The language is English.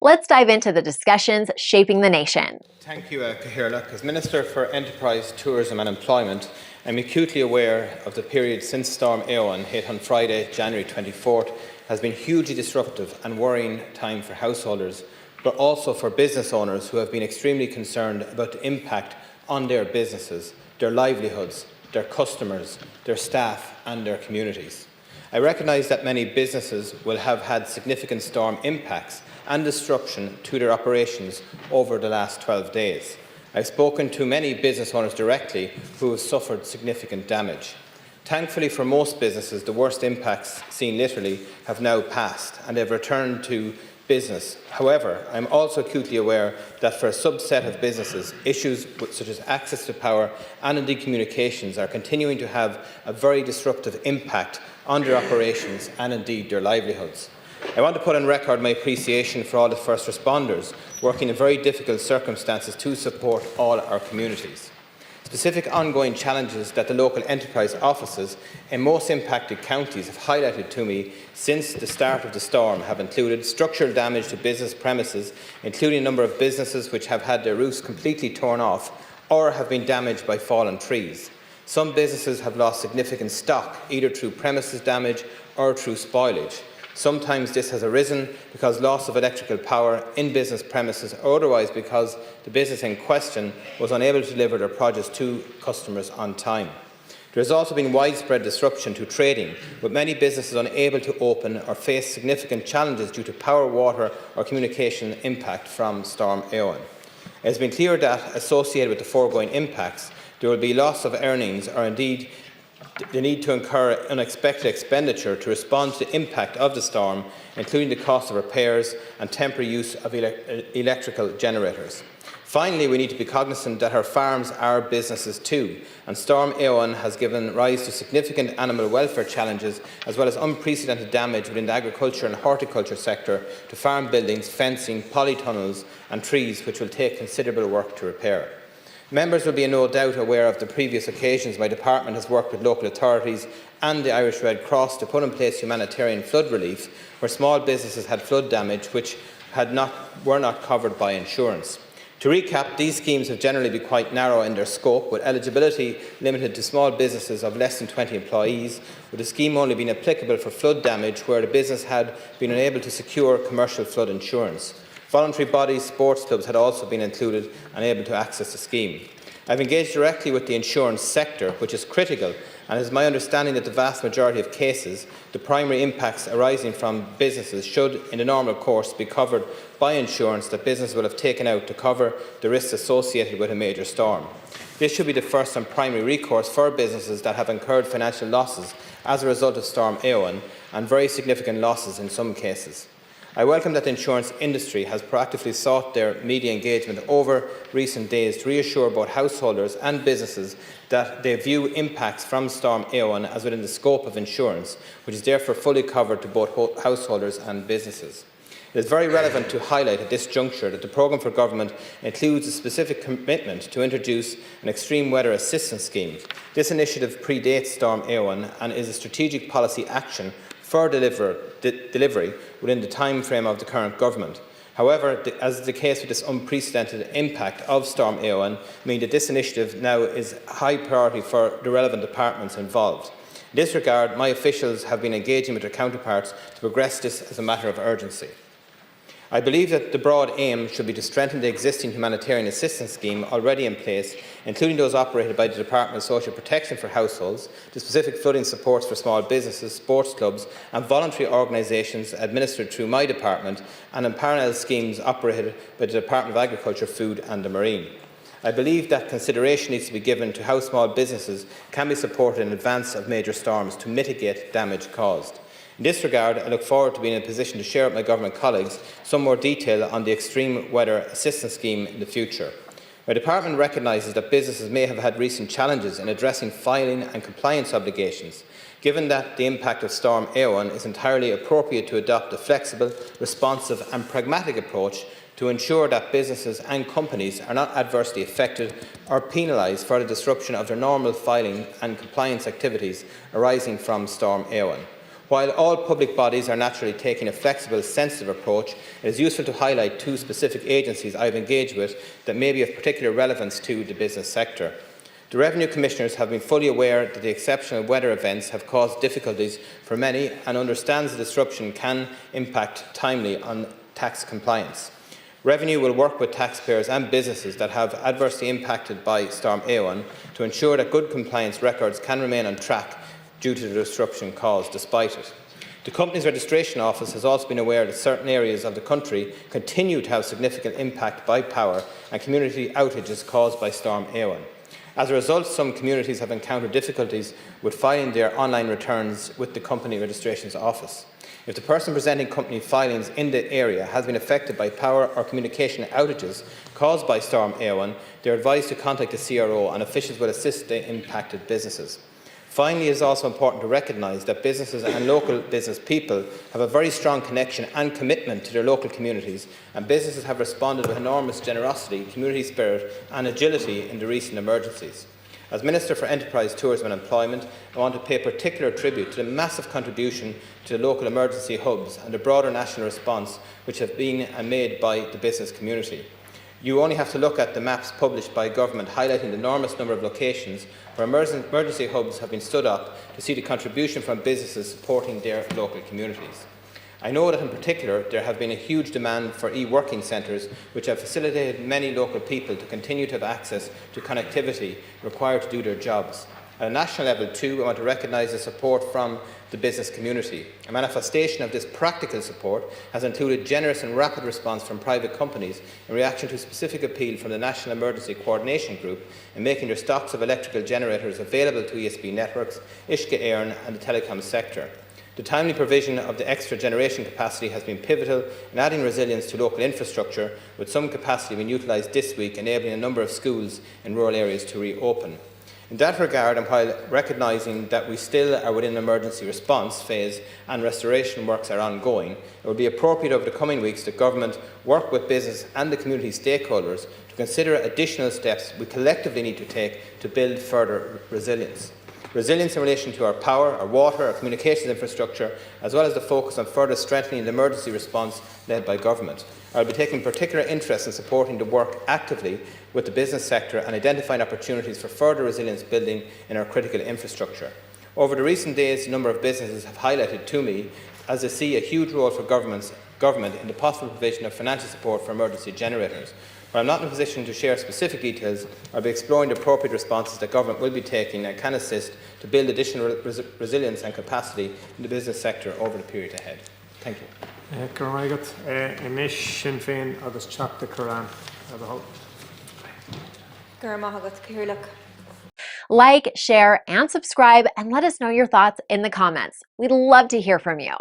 Let's dive into the discussions shaping the nation. Thank you, Cathaoirleach. As Minister for Enterprise, Tourism and Employment, I'm acutely aware of the period since Storm Éowyn hit on Friday, January 24th, has been hugely disruptive and worrying time for householders, but also for business owners who have been extremely concerned about the impact on their businesses, their livelihoods, their customers, their staff and their communities. I recognise that many businesses will have had significant storm impacts and disruption to their operations over the last 12 days. I've spoken to many business owners directly who have suffered significant damage. Thankfully for most businesses, the worst impacts, seen literally, have now passed and they've returned to business. However, I am also acutely aware that for a subset of businesses, issues such as access to power and indeed communications are continuing to have a very disruptive impact on their operations and indeed their livelihoods. I want to put on record my appreciation for all the first responders working in very difficult circumstances to support all our communities. Specific ongoing challenges that the local enterprise offices in most impacted counties have highlighted to me since the start of the storm have included structural damage to business premises, including a number of businesses which have had their roofs completely torn off or have been damaged by fallen trees. Some businesses have lost significant stock, either through premises damage or through spoilage. Sometimes this has arisen because loss of electrical power in business premises or otherwise because the business in question was unable to deliver their produce to customers on time. There has also been widespread disruption to trading, with many businesses unable to open or face significant challenges due to power, water or communication impact from Storm Éowyn. It has been clear that, associated with the foregoing impacts, there will be loss of earnings or indeed the need to incur unexpected expenditure to respond to the impact of the storm, including the cost of repairs and temporary use of electrical generators. Finally, we need to be cognizant that our farms are businesses too, and Storm Éowyn has given rise to significant animal welfare challenges as well as unprecedented damage within the agriculture and horticulture sector to farm buildings, fencing, polytunnels and trees, which will take considerable work to repair. Members will be no doubt aware of the previous occasions my department has worked with local authorities and the Irish Red Cross to put in place humanitarian flood relief where small businesses had flood damage which were not covered by insurance. To recap, these schemes have generally been quite narrow in their scope, with eligibility limited to small businesses of less than 20 employees, with the scheme only being applicable for flood damage where the business had been unable to secure commercial flood insurance. Voluntary bodies, sports clubs had also been included and able to access the scheme. I have engaged directly with the insurance sector, which is critical, and it is my understanding that the vast majority of cases, the primary impacts arising from businesses should, in the normal course, be covered by insurance that businesses will have taken out to cover the risks associated with a major storm. This should be the first and primary recourse for businesses that have incurred financial losses as a result of Storm Éowyn, and very significant losses in some cases. I welcome that the insurance industry has proactively sought their media engagement over recent days to reassure both householders and businesses that they view impacts from Storm Éowyn as within the scope of insurance, which is therefore fully covered to both householders and businesses. It is very relevant to highlight at this juncture that the programme for government includes a specific commitment to introduce an extreme weather assistance scheme. This initiative predates Storm Éowyn and is a strategic policy action for delivery within the time frame of the current government. However, as is the case with this unprecedented impact of Storm Éowyn, means that this initiative now is high priority for the relevant departments involved. In this regard, my officials have been engaging with their counterparts to progress this as a matter of urgency. I believe that the broad aim should be to strengthen the existing humanitarian assistance scheme already in place, including those operated by the Department of Social Protection for households, the specific flooding supports for small businesses, sports clubs and voluntary organisations administered through my department, and in parallel schemes operated by the Department of Agriculture, Food and the Marine. I believe that consideration needs to be given to how small businesses can be supported in advance of major storms to mitigate damage caused. In this regard, I look forward to being in a position to share with my government colleagues some more detail on the extreme weather assistance scheme in the future. My department recognises that businesses may have had recent challenges in addressing filing and compliance obligations. Given that the impact of Storm Éowyn, is entirely appropriate to adopt a flexible, responsive and pragmatic approach to ensure that businesses and companies are not adversely affected or penalised for the disruption of their normal filing and compliance activities arising from Storm Éowyn. While all public bodies are naturally taking a flexible, sensitive approach, it is useful to highlight two specific agencies I have engaged with that may be of particular relevance to the business sector. The Revenue Commissioners have been fully aware that the exceptional weather events have caused difficulties for many and understands the disruption can impact timely on tax compliance. Revenue will work with taxpayers and businesses that have adversely impacted by Storm Éowyn to ensure that good compliance records can remain on track due to the disruption caused despite it. The Companies Registration Office has also been aware that certain areas of the country continue to have significant impact by power and community outages caused by Storm Éowyn. As a result, some communities have encountered difficulties with filing their online returns with the Company Registrations Office. If the person presenting company filings in the area has been affected by power or communication outages caused by Storm Éowyn, they are advised to contact the CRO and officials will assist the impacted businesses. Finally, it is also important to recognise that businesses and local business people have a very strong connection and commitment to their local communities, and businesses have responded with enormous generosity, community spirit and agility in the recent emergencies. As Minister for Enterprise, Tourism and Employment, I want to pay particular tribute to the massive contribution to the local emergency hubs and the broader national response which have been made by the business community. You only have to look at the maps published by government highlighting the enormous number of locations where emergency hubs have been stood up to see the contribution from businesses supporting their local communities. I know that in particular there have been a huge demand for e-working centres which have facilitated many local people to continue to have access to connectivity required to do their jobs. At a national level too, I want to recognise the support from the business community. A manifestation of this practical support has included generous and rapid response from private companies in reaction to a specific appeal from the National Emergency Coordination Group in making their stocks of electrical generators available to ESB networks, Uisce Éowyn and the telecom sector. The timely provision of the extra generation capacity has been pivotal in adding resilience to local infrastructure, with some capacity being utilised this week, enabling a number of schools in rural areas to reopen. In that regard, and while recognising that we still are within an emergency response phase and restoration works are ongoing, it would be appropriate over the coming weeks that Government work with business and the community stakeholders to consider additional steps we collectively need to take to build further resilience. Resilience in relation to our power, our water, our communications infrastructure, as well as the focus on further strengthening the emergency response led by Government. I will be taking particular interest in supporting the work actively with the business sector and identifying opportunities for further resilience building in our critical infrastructure. Over the recent days, a number of businesses have highlighted to me as they see a huge role for government in the possible provision of financial support for emergency generators. While I am not in a position to share specific details, I will be exploring the appropriate responses that Government will be taking and can assist to build additional resilience and capacity in the business sector over the period ahead. Thank you. Like, share, and subscribe, and let us know your thoughts in the comments. We'd love to hear from you.